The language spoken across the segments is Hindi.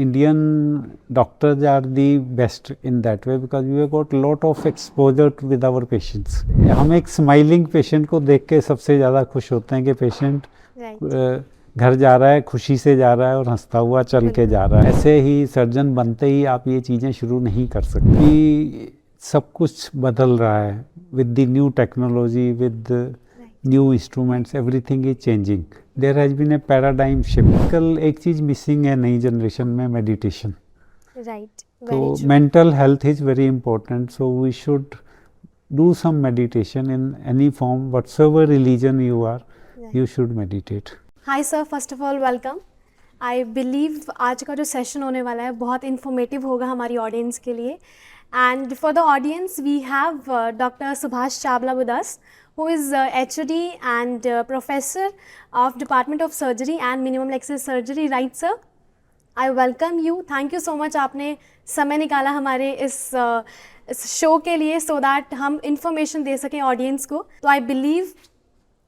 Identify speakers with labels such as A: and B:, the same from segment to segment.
A: Indian doctors are the best in that way because we have got lot of exposure with our patients. हम एक स्माइलिंग पेशेंट को देख के सबसे ज़्यादा खुश होते हैं कि पेशेंट घर जा रहा है, खुशी से जा रहा है और हंसता हुआ चल के जा रहा है। ऐसे ही सर्जन बनते ही आप ये चीज़ें शुरू नहीं कर सकते। सब कुछ बदल रहा है with the new technology, with the new instruments, everything is changing. There has been a paradigm shift. कल एक चीज़ मिसिंग है नई जनरेशन में, मेडिटेशन।
B: Right.
A: तो mental health is very important, so we should do some meditation in any form, whatsoever religion you are, you should meditate.
B: Hi sir, first of all welcome. I believe आज का जो सेशन होने वाला है बहुत इन्फॉर्मेटिव होगा हमारी ऑडियंस के लिए. And for the audience, we have Dr. Subhash Chawla with us, who is HOD and Professor of Department of Surgery and Minimum Access Surgery, right sir? I welcome you. Thank you so much आपने समय निकाला हमारे इस शो के लिए so that हम इंफॉर्मेशन दे सकें ऑडियंस को. तो I believe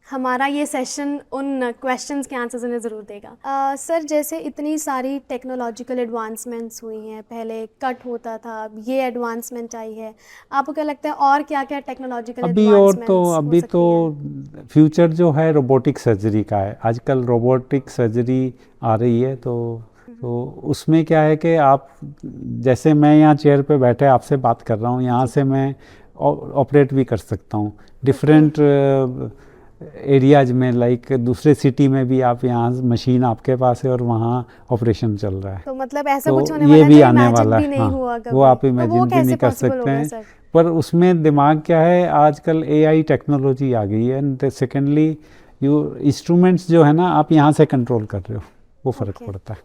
B: हमारा ये सेशन उन क्वेश्चंस के आंसर्स उन्हें ज़रूर देगा. सर जैसे इतनी सारी टेक्नोलॉजिकल एडवांसमेंट्स हुई हैं, पहले कट होता था, अब ये एडवांसमेंट आई है, आपको क्या लगता है और क्या क्या टेक्नोलॉजिकल
A: अभी तो फ्यूचर जो है रोबोटिक सर्जरी का है. आजकल रोबोटिक सर्जरी आ रही है तो उसमें क्या है कि आप जैसे मैं यहाँ चेयर पे बैठे आपसे बात कर रहा हूँ, यहाँ से मैं ऑपरेट भी कर सकता हूँ डिफरेंट एरियाज में, लाइक दूसरे सिटी में भी आप यहाँ मशीन आपके पास है और वहाँ ऑपरेशन चल रहा है.
B: तो मतलब ऐसा कुछ होने
A: ये
B: वाला
A: भी आने वाला
B: है.
A: हाँ, वो आप इमेजिन भी नहीं कर सकते हैं. पर उसमें दिमाग क्या है, आजकल AI टेक्नोलॉजी आ गई है. एंड सेकेंडली इंस्ट्रूमेंट्स जो है ना आप यहाँ से कंट्रोल कर रहे हो, वो फ़र्क पड़ता है.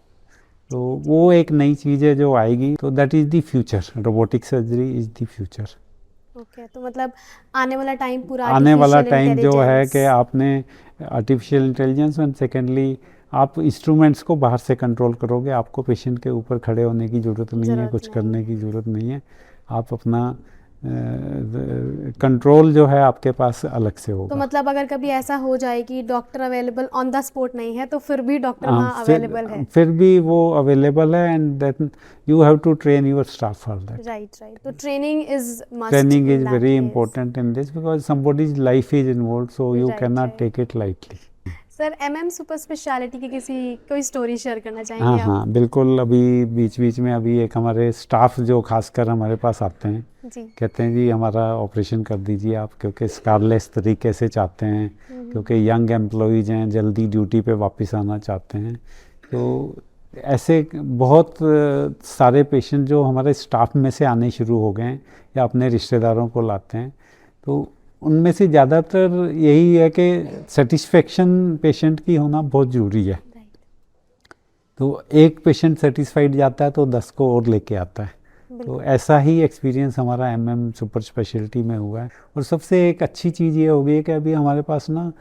A: तो वो एक नई चीज़ है जो आएगी. तो that is the future. Robotic surgery is the future.
B: Okay तो मतलब आने वाला टाइम पूरा
A: आने वाला टाइम जो है कि आपने आर्टिफिशियल इंटेलिजेंस एंड सेकेंडली आप इंस्ट्रूमेंट्स को बाहर से कंट्रोल करोगे. आपको पेशेंट के ऊपर खड़े होने की ज़रूरत नहीं है, कुछ करने की ज़रूरत नहीं है. आप अपना कंट्रोल जो है आपके पास अलग से होगा.
B: तो मतलब अगर कभी ऐसा हो जाए कि doctor available on the spot नहीं है तो फिर भी डॉक्टर वहाँ अवेलेबल है,
A: फिर भी वो अवेलेबल है. And then you have to train your staff for that.
B: Right. तो training
A: is very important in this because somebody's life is involved, so you can not take it lightly.
B: Sir MM super speciality की कोई स्टोरी शेयर करना चाहेंगे?
A: हाँ बिल्कुल. अभी बीच में अभी एक हमारे स्टाफ जो खासकर हमारे पास आते हैं
B: जी.
A: कहते हैं जी हमारा ऑपरेशन कर दीजिए आप, क्योंकि स्कारलेस तरीके से चाहते हैं, क्योंकि यंग एम्प्लॉइज हैं, जल्दी ड्यूटी पे वापस आना चाहते हैं. तो ऐसे बहुत सारे पेशेंट जो हमारे स्टाफ में से आने शुरू हो गए हैं या अपने रिश्तेदारों को लाते हैं. तो उनमें से ज़्यादातर यही है कि सेटिस्फेक्शन पेशेंट की होना बहुत ज़रूरी है. तो एक पेशेंट सेटिस्फाइड जाता है तो 10 को और लेके आता है. तो ऐसा ही एक्सपीरियंस हमारा MM सुपर स्पेशलिटी में हुआ है. और सबसे एक अच्छी चीज़ ये हो गई है कि अभी हमारे पास ना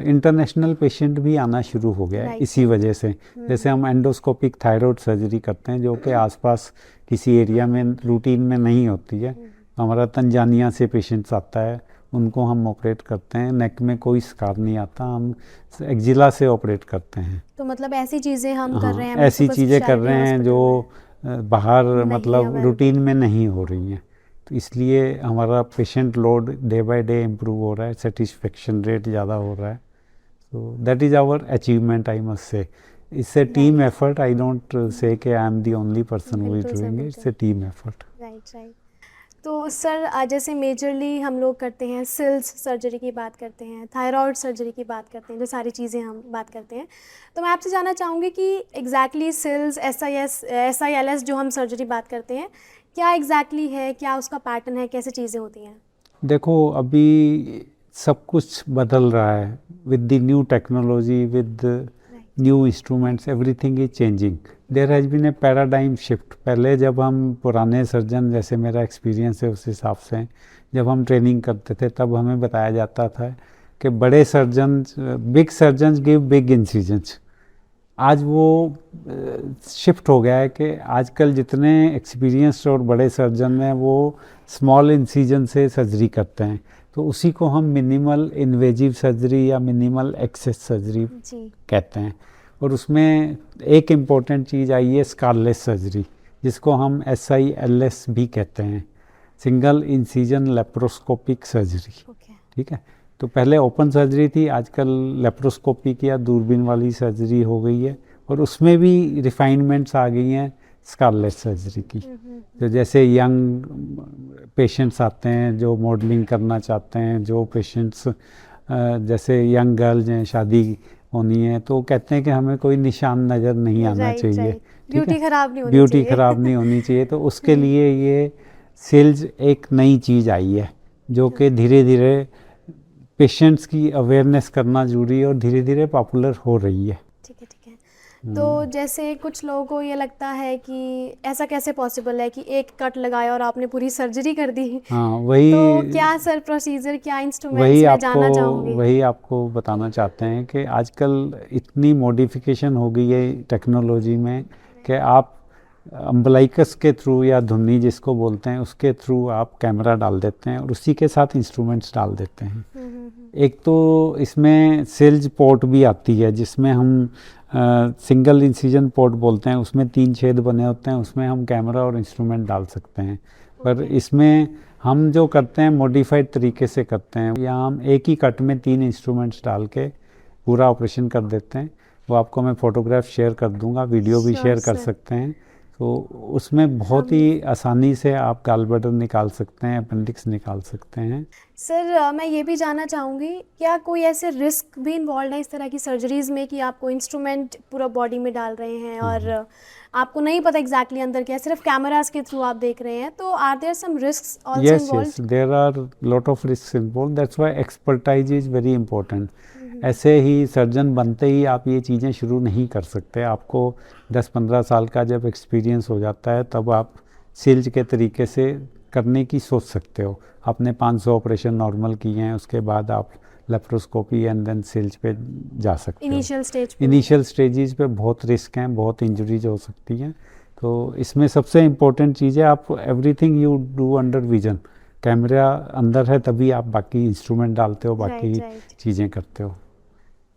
A: इंटरनेशनल पेशेंट भी आना शुरू हो गया है इसी वजह से. जैसे हम एंडोस्कोपिक थायराइड सर्जरी करते हैं जो कि आसपास किसी एरिया में रूटीन में नहीं होती है. हमारा तंजानिया से पेशेंट्स आता है, उनको हम ऑपरेट करते हैं. नेक में कोई स्कार नहीं आता, हम एक्जिला से ऑपरेट करते हैं.
B: तो मतलब ऐसी चीज़ें हम कर रहे हैं,
A: ऐसी चीज़ें कर रहे हैं जो बाहर मतलब रूटीन में नहीं हो रही हैं. तो इसलिए हमारा patient load day by day improve हो रहा है, सेटिस्फेक्शन रेट ज़्यादा हो रहा है. So that is our achievement I must say. It's a team effort. I don't say कि I am the only person who is doing it. It's a team effort.
B: Right. तो सर जैसे मेजरली हम लोग करते हैं सिल्स सर्जरी की बात करते हैं, थायराइड सर्जरी की बात करते हैं, जो सारी चीज़ें हम बात करते हैं. तो मैं आपसे जानना चाहूँगी कि एग्जैक्टली सिल्स SILS जो हम सर्जरी बात करते हैं क्या एग्जैक्टली है, क्या उसका पैटर्न है, कैसे चीज़ें होती हैं?
A: देखो अभी सब कुछ बदल रहा है with the new technology, with new instruments, everything is changing. There has been a paradigm shift. पहले जब हम पुराने सर्जन, जैसे मेरा एक्सपीरियंस है उस हिसाब से, जब हम ट्रेनिंग करते थे तब हमें बताया जाता था कि बड़े surgeon, big surgeon give big incisions. आज वो शिफ्ट हो गया है कि आजकल जितने एक्सपीरियंस्ड और बड़े सर्जन हैं वो स्मॉल इंसिजन से सर्जरी करते हैं. तो उसी को हम मिनिमल इन्वेजिव सर्जरी या मिनिमल एक्सेस सर्जरी कहते हैं. और उसमें एक इम्पॉर्टेंट चीज़ आई है स्कारलेस सर्जरी, जिसको हम SILS भी कहते हैं, single incision laparoscopic surgery.
B: Okay.
A: ठीक है, तो पहले ओपन सर्जरी थी, आजकल लेप्रोस्कोपिक या दूरबीन वाली सर्जरी हो गई है, और उसमें भी रिफाइनमेंट्स आ गई हैं स्कारलेस सर्जरी की। तो जैसे यंग पेशेंट्स आते हैं जो मॉडलिंग करना चाहते हैं, जो पेशेंट्स जैसे यंग गर्ल्स हैं, शादी होनी है, तो कहते हैं कि हमें कोई निशान नज़र नहीं आना चाहिए,
B: ब्यूटी खराब नहीं होनी
A: ब्यूटी
B: चाहिए।
A: खराब नहीं होनी चाहिए। तो उसके लिए ये सिल्ज एक नई चीज़ आई है, जो कि धीरे धीरे पेशेंट्स की अवेयरनेस करना जरूरी है और धीरे धीरे पॉपुलर हो रही है।
B: ठीक है, ठीक है। तो जैसे कुछ लोगों को ये लगता है कि ऐसा कैसे पॉसिबल है कि एक कट लगाया और आपने पूरी सर्जरी कर दी।
A: हाँ, वही
B: तो क्या सर प्रोसीजर, क्या इंस्ट्रूमेंट्स मैं जानना चाहूँगी।
A: वही आपको बताना चाहते हैं कि आजकल इतनी मॉडिफिकेशन हो गई है टेक्नोलॉजी में कि आप अम्बलाइकस के थ्रू या धुन्नी जिसको बोलते हैं उसके थ्रू आप कैमरा डाल देते हैं और उसी के साथ इंस्ट्रूमेंट्स डाल देते हैं। एक तो इसमें सिल्ज पोर्ट भी आती है, जिसमें हम सिंगल इंसिजन पोर्ट बोलते हैं, उसमें 3 छेद बने होते हैं, उसमें हम कैमरा और इंस्ट्रूमेंट डाल सकते हैं। पर इसमें हम जो करते हैं मॉडिफाइड तरीके से करते हैं, या हम एक ही कट में 3 इंस्ट्रूमेंट्स डाल के पूरा ऑपरेशन कर देते हैं। वो आपको मैं फ़ोटोग्राफ शेयर कर दूंगा, वीडियो भी शेयर कर सकते हैं। तो उसमें बहुत ही आसानी से आप गॉलब्लैडर निकाल सकते हैं, अपेंडिक्स निकाल सकते हैं।
B: सर मैं ये भी जानना चाहूँगी, क्या कोई ऐसे रिस्क भी इन्वॉल्व है इस तरह की सर्जरीज़ में कि आपको इंस्ट्रूमेंट पूरा बॉडी में डाल रहे हैं और आपको नहीं पता एग्जैक्टली अंदर क्या है, सिर्फ कैमरास के थ्रू आप देख रहे हैं, तो are there some risks also involved?
A: Yes, there are lot of risks involve, that's why expertise is very important. ऐसे ही सर्जन बनते ही आप ये चीज़ें शुरू नहीं कर सकते। आपको 10-15 साल का जब एक्सपीरियंस हो जाता है तब आप सिल्ज के तरीके से करने की सोच सकते हो। आपने 500 ऑपरेशन नॉर्मल किए हैं, उसके बाद आप लेप्रोस्कोपी एंड देन सिल्ज पे जा सकते हो। इनिशियल स्टेजेस पे बहुत रिस्क हैं, बहुत इंजरीज हो सकती हैं। तो इसमें सबसे इम्पोर्टेंट चीज़ है आप everything you do under vision. Camera अंदर है तभी आप बाकी इंस्ट्रूमेंट डालते हो, बाकी चीज़ें करते हो,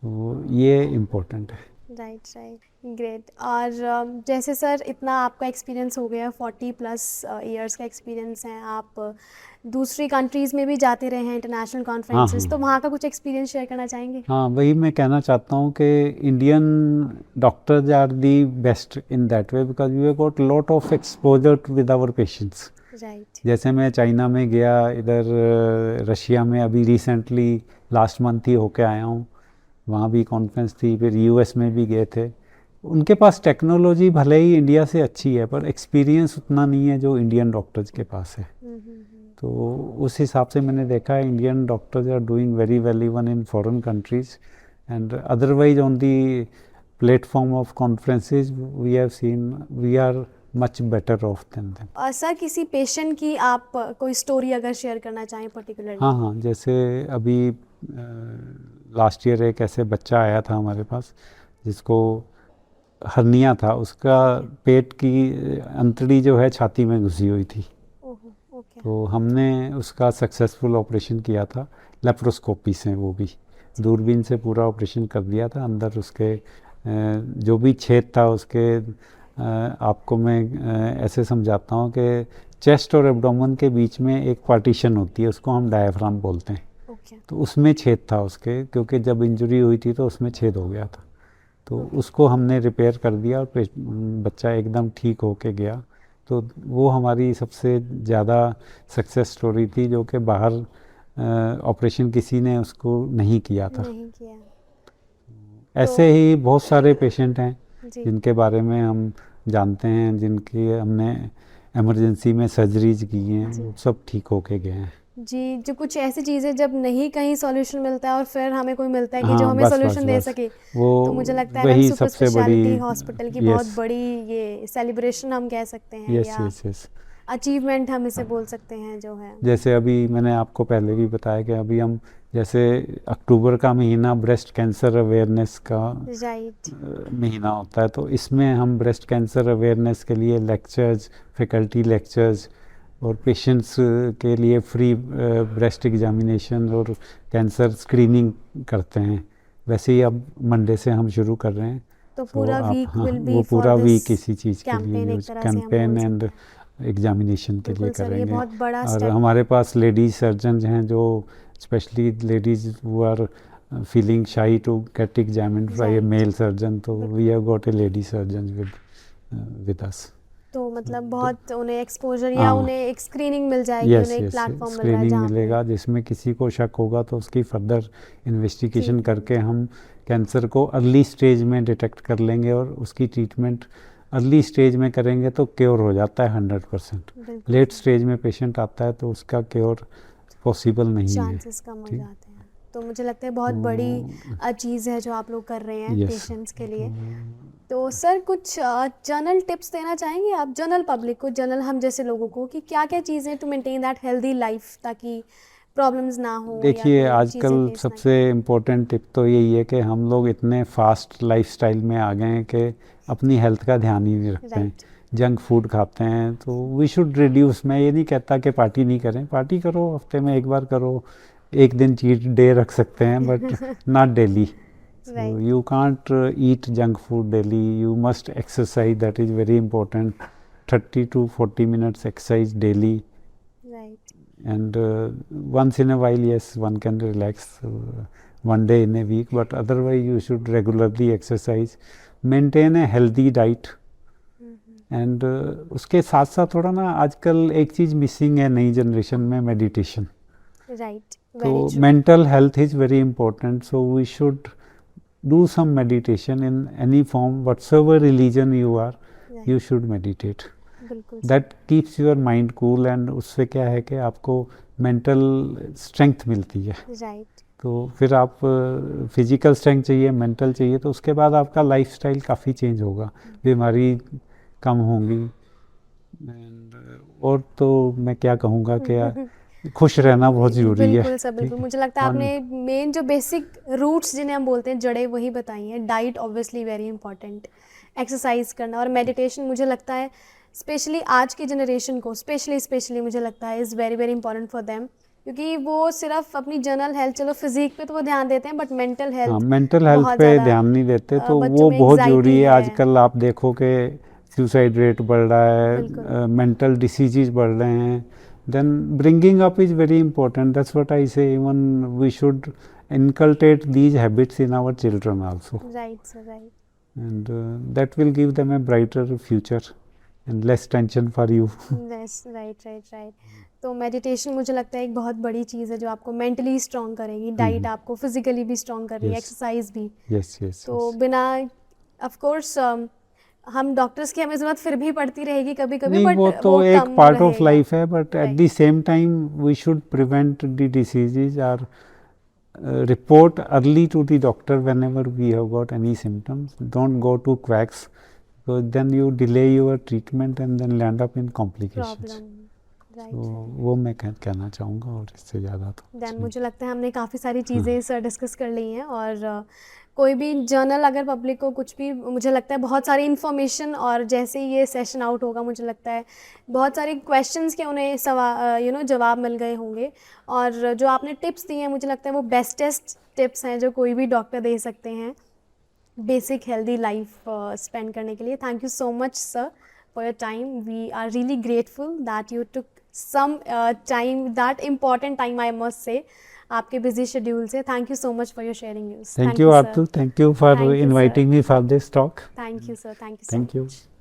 A: तो ये इम्पोर्टेंट है।
B: Right, great. और जैसे सर इतना आपका एक्सपीरियंस हो गया, 40+ ईयर्स का एक्सपीरियंस है, आप दूसरी कंट्रीज़ में भी जाते रहे हैं इंटरनेशनल कॉन्फ्रेंसेस, तो वहाँ का कुछ एक्सपीरियंस शेयर करना चाहेंगे?
A: हाँ, वही मैं कहना चाहता हूँ कि Indian doctors are the best in that way because we have got lot of exposure with our patients. जैसे मैं चाइना में गया, इधर रशिया में अभी रिसेंटली लास्ट मंथ ही होके आया हूँ, वहाँ भी कॉन्फ्रेंस थी, फिर US में भी गए थे। उनके पास टेक्नोलॉजी भले ही इंडिया से अच्छी है पर एक्सपीरियंस उतना नहीं है जो इंडियन डॉक्टर्स के पास है। तो उस हिसाब से मैंने देखा है Indian doctors are doing very well even in foreign countries and otherwise on the platform of conferences we have seen we are much better off than them.
B: Sir किसी पेशेंट की आप कोई स्टोरी अगर शेयर करना चाहें पर्टिकुलरली?
A: हाँ, जैसे अभी लास्ट ईयर एक ऐसे बच्चा आया था हमारे पास जिसको हर्निया था, उसका पेट की अंतड़ी जो है छाती में घुसी हुई थी। तो हमने उसका सक्सेसफुल ऑपरेशन किया था लेप्रोस्कोपी से, वो भी दूरबीन से पूरा ऑपरेशन कर दिया था। अंदर उसके जो भी छेद था उसके आपको मैं ऐसे समझाता हूँ कि चेस्ट और एब्डोमेन के बीच में एक पार्टीशन होती है, उसको हम डायफ्राम बोलते हैं। तो उसमें छेद था उसके, क्योंकि जब इंजरी हुई थी तो उसमें छेद हो गया था, तो उसको हमने रिपेयर कर दिया और बच्चा एकदम ठीक होके गया। तो वो हमारी सबसे ज़्यादा सक्सेस स्टोरी थी, जो कि बाहर ऑपरेशन किसी ने उसको नहीं किया था। ऐसे ही बहुत सारे पेशेंट हैं जिनके बारे में हम जानते हैं, जिनकी हमने इमरजेंसी में सर्जरीज की हैं, सब ठीक होके गए हैं।
B: जी, जो कुछ ऐसी चीज़ें जब नहीं कहीं सॉल्यूशन मिलता है और फिर हमें कोई मिलता है कि जो हमें सॉल्यूशन दे सके, तो मुझे लगता है वही सुपर स्पेशलिटी हॉस्पिटल की बहुत बड़ी ये सेलिब्रेशन हम कह सकते हैं, या अचीवमेंट हम इसे बोल सकते हैं जो है।
A: जैसे अभी मैंने आपको पहले भी बताया कि अभी हम जैसे अक्टूबर का महीना ब्रेस्ट कैंसर अवेयरनेस का महीना होता है, तो इसमें हम ब्रेस्ट कैंसर अवेयरनेस के लिए लेक्चर्स, फैकल्टी लेक्चर्स और पेशेंट्स के लिए फ्री ब्रेस्ट एग्जामिनेशन और कैंसर स्क्रीनिंग करते हैं। वैसे ही अब मंडे से हम शुरू कर रहे हैं।
B: तो पूरा
A: आप
B: वीक
A: हाँ
B: विल बी
A: वो पूरा
B: फॉर
A: वीक
B: दिस
A: इसी चीज़ के लिए
B: कैंपेन, एक
A: यूज
B: तरह से हम
A: कैंपेन
B: बोल
A: एंड एग्जामिनेशन के लिए
B: बिल्कुल सर, ये
A: करेंगे।
B: बहुत बड़ा
A: और
B: स्टेप।
A: हमारे पास लेडीज सर्जन हैं जो specially ladies who are feeling shy to get examined by a
B: Right.
A: Male surgeon, तो
B: बिल्कुल।
A: We have got a lady surgeon with us.
B: तो मतलब बहुत उन्हें एक्सपोजर या
A: हाँ।
B: उन्हें एक स्क्रीनिंग मिल जाएगी,
A: यस
B: उन्हें एक
A: यस
B: प्लेटफॉर्म मिल रहा है
A: स्क्रीनिंग
B: जहाँ पे
A: मिलेगा, जिसमें किसी को शक होगा तो उसकी फर्दर इन्वेस्टिगेशन
B: Treatment.
A: करके हम कैंसर को अर्ली स्टेज में डिटेक्ट कर लेंगे और उसकी ट्रीटमेंट अर्ली स्टेज में करेंगे तो क्योर हो जाता है 100%।
B: बिल्कुल
A: लेट स्टेज में पेशेंट आता है तो उसका क्योर पॉसिबल नहीं है।
B: चांसेस कम हो
A: ठीक।
B: जाते हैं। तो मुझे लगता है बहुत बड़ी चीज़ है जो आप लोग कर रहे हैं
A: Yes.
B: पेशेंट्स के लिए। तो सर कुछ जनरल टिप्स देना चाहेंगे आप जनरल पब्लिक को, जनरल हम जैसे लोगों को, कि क्या क्या चीज़ें to maintain that healthy life ताकि प्रॉब्लम्स ना हो या
A: देखिए
B: कोई
A: आजकल
B: चीज़ें face ना
A: सबसे इम्पोर्टेंट टिप तो यही है कि हम लोग इतने फास्ट लाइफस्टाइल में आ गए हैं कि अपनी हेल्थ का ध्यान ही नहीं रखते हैं।
B: Right.
A: जंक फूड खाते हैं, तो वी शुड रिड्यूस। मैं ये नहीं कहता कि पार्टी नहीं करें, पार्टी करो, हफ्ते में एक बार करो, एक दिन चीट डे रख सकते हैं, but not daily.
B: Right.
A: You can't eat junk food daily. You must exercise. That is very important. 30 to 40 minutes exercise daily.
B: Right.
A: And once in a while, yes, one can relax one day in a week. But otherwise, you should regularly exercise. Maintain a healthy diet. And उसके साथ साथ थोड़ा ना आजकल एक चीज़ मिसिंग है नई जनरेशन में, मेडिटेशन।
B: Right.
A: तो
B: Very true.
A: mental health is very important, so we should do some meditation in any form, whatsoever religion you are,
B: Right.
A: you should meditate.
B: बिल्कुल
A: That keeps your mind cool, and उससे क्या है कि आपको mental strength मिलती है।
B: राइट।
A: तो फिर आप फिजिकल स्ट्रेंथ चाहिए, मेंटल चाहिए, तो उसके बाद आपका लाइफस्टाइल काफ़ी चेंज होगा, बीमारी कम होंगी। एंड और तो मैं क्या कहूँगा कि खुश रहना बहुत ज़रूरी है।
B: बिल्कुल सर, बिल्कुल। मुझे लगता है आपने मेन जो बेसिक रूट्स जिन्हें हम बोलते हैं, जड़ें, वही बताई हैं। Diet obviously very important, exercise करना और मेडिटेशन मुझे लगता है स्पेशली आज की जनरेशन को स्पेशली मुझे लगता है is very very important for them, क्योंकि वो सिर्फ अपनी जनरल हेल्थ, चलो फिजिक पे तो वो ध्यान देते हैं, but mental health
A: mental health
B: बहुत
A: पे
B: ज़्यादा,
A: ध्यान नहीं देते, तो
B: बच्चों
A: वो
B: में
A: बहुत
B: anxiety
A: ज़रूरी है।
B: है।
A: आजकल आप देखो कि सुसाइड रेट बढ़ रहा
B: बिल्कुल।
A: है, मेंटल डिसीजेज बढ़ रहे हैं, then bringing up is very important. That's what I say, even we should inculcate these habits in our children also,
B: right sir, right.
A: and that will give them a brighter future and less tension for you.
B: Yes, right. तो मेडिटेशन मुझे लगता है एक बहुत बड़ी चीज़ है जो आपको मेंटली स्ट्रॉन्ग करेगी, डाइट आपको फिजिकली भी स्ट्रॉन्ग कर रही है,
A: Yes.
B: एक्सरसाइज भी।
A: Yes.
B: तो बिना ऑफ कोर्स हम डॉक्टर्स की हमें ज़रूरत फिर भी पड़ती रहेगी कभी कभी,
A: नहीं,
B: बट
A: वो तो एक
B: कम
A: पार्ट ऑफ
B: रहेगा।
A: लाइफ है, but at
B: Right.
A: The same time we should prevent the diseases और report early to the doctor whenever we have got any symptoms. Don't go to quacks, because then you delay your treatment and then land up in complications.
B: Problem, right.
A: तो वो मैं कहना चाहूँगा, और इससे ज़्यादा तो
B: देन मुझे लगता है हमने काफ़ी सारी चीज़ें सर डिस्कस कर ली हैं, और कोई भी जर्नल अगर पब्लिक को कुछ भी, मुझे लगता है बहुत सारी इन्फॉर्मेशन, और जैसे ही ये सेशन आउट होगा मुझे लगता है बहुत सारे क्वेश्चंस के उन्हें जवाब मिल गए होंगे, और जो आपने टिप्स दिए हैं मुझे लगता है वो बेस्टेस्ट टिप्स हैं जो कोई भी डॉक्टर दे सकते हैं बेसिक हेल्दी लाइफ स्पेंड करने के लिए। Thank you so much sir for your time. We are really grateful that you took some time, that important time I must say, आपके busy schedule से। Thank you so much for your sharing news.
A: Thank you,
B: sir.
A: Artu. Thank you for
B: Thank you, sir.
A: inviting me for this talk.
B: Thank you, sir. Thank you so
A: Thank you.
B: much.